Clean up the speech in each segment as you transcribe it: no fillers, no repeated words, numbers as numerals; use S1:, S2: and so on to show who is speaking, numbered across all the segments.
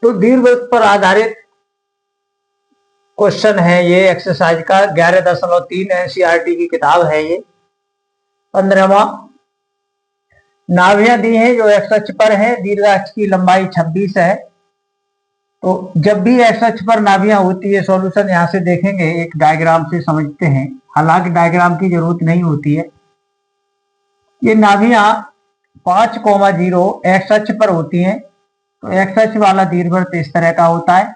S1: तो दीर्घवृत्त पर आधारित क्वेश्चन है ये एक्सरसाइज का 11.3 एनसीईआरटी की किताब है ये। 15वां, नाभियां दी हैं जो एक्स अक्ष पर है, दीर्घाक्ष की लंबाई 26 है। तो जब भी एक्स अक्ष पर नाभियां होती है, सॉल्यूशन यहां से देखेंगे, एक डायग्राम से समझते हैं, हालांकि डायग्राम की जरूरत नहीं होती है। ये नाभियां 5,0 एक्स अक्ष पर होती हैं। तो एक्स अक्ष वाला दीर्घवृत्त इस तरह का होता है।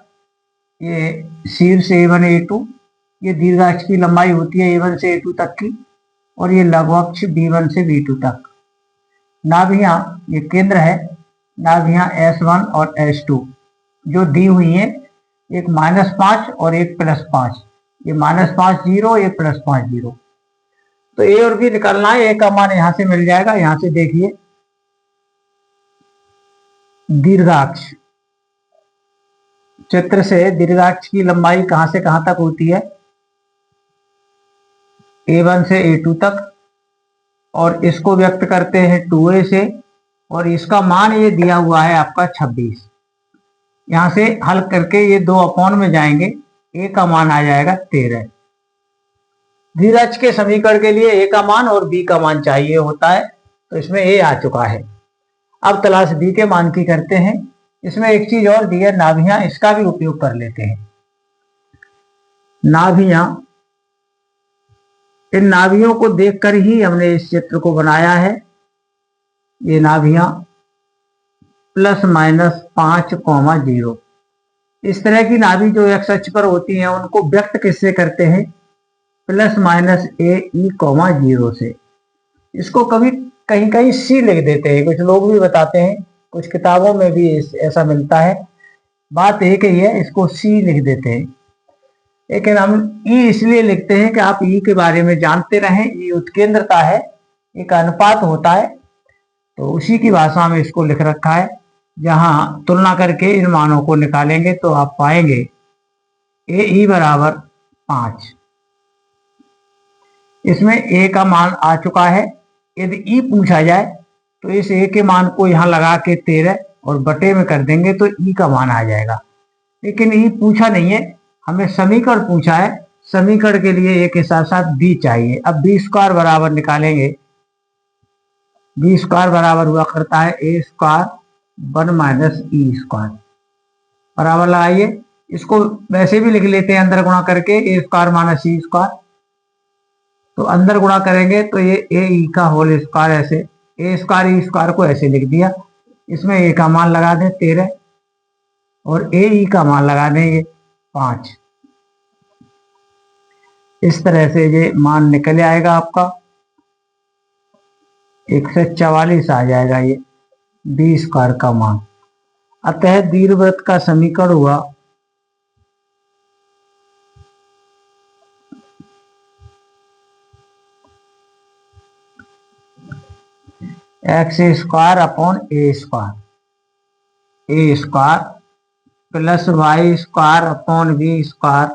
S1: ये शीर्ष A1 A2, ये दीर्घाक्ष की लंबाई होती है A1 से A2 तक की, और ये लघु अक्ष B1 से B2 तक। नाभियां, ये केंद्र है, नाभियां S1 और S2 जो दी हुई हैं, एक -5 और एक +5, ये -5 0, ये +5 0। तो A और B निकालना है। A का मान यहां से मिल जाएगा। यहां से देखिए, दीर्घाक्ष चित्र से दीर्घाक्ष की लंबाई कहां से कहां तक होती है, A1 से A2 तक, और इसको व्यक्त करते हैं 2A से, और इसका मान ये दिया हुआ है आपका 26। यहां से हल करके ये 2 अपॉन में जाएंगे, A का मान आ जाएगा 13। दीर्घाक्ष के समीकरण के लिए A का मान और B का मान चाहिए होता है, तो इसमें A आ चुका है। अब तलाश B के मान की करते हैं। इसमें एक चीज और दी है, नाभियां, इसका भी उपयोग कर लेते हैं। नाभियां, इन नाभियों को देखकर ही हमने इस चित्र को बनाया है। ये नाभियां ±5,0। इस तरह की नाभि जो एक्स अक्ष पर होती हैं, उनको व्यक्त किससे करते हैं, ±AE,0 से। इसको कभी कहीं कहीं C लिख देते हैं, कुछ लोग भी बताते हैं, कुछ किताबों में भी ऐसा मिलता है। बात एक ही है, इसको C लिख देते हैं, लेकिन हम E इसलिए लिखते हैं कि आप E के बारे में जानते रहें। E उत्केंद्रता है, एक अनुपात होता है, तो उसी की भाषा में इसको लिख रखा है। जहां तुलना करके इन मानों को निकालेंगे तो आप पाएंगे AE बराबर 5। इसमें A का मान आ चुका है। यदि E पूछा जाए तो इस A के मान को यहां लगा के 13 और बटे में कर देंगे तो E का मान आ जाएगा। लेकिन E पूछा नहीं है, हमें समीकरण पूछा है। समीकरण के लिए A के साथ साथ B चाहिए। अब B² बराबर निकालेंगे। B² बराबर हुआ करता है A² 1 - E² बराबर लगाइए। इसको वैसे भी लिख लेते हैं अंदर गुणा करके, A² - E²। तो अंदर गुणा करेंगे तो ये AE का होल स्क्वायर, ऐसे A² E² को ऐसे लिख दिया। इसमें A का मान लगा दें 13 और AE का मान लगा देंगे 5। इस तरह से ये मान निकल आएगा आपका 144 आ जाएगा ये B² का मान। अतः दीर्घवृत्त का समीकरण हुआ x² upon A² plus y² upon B²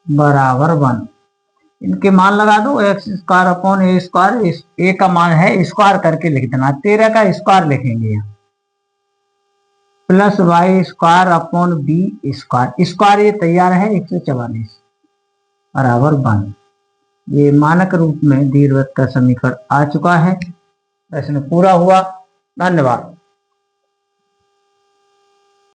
S1: बराबर 1। इनके मान लगा दो, x² अपॉन A²। A का मान है, स्क्वायर करके लिख देना, 13 का स्क्वायर लिखेंगे यहाँ, plus y² upon B²। Square ये तैयार है 144 बराबर 1। ये मानक रूप में दीर्घवृत्त का समीकरण आ चुका है। प्रश्न पूरा हुआ। धन्यवाद।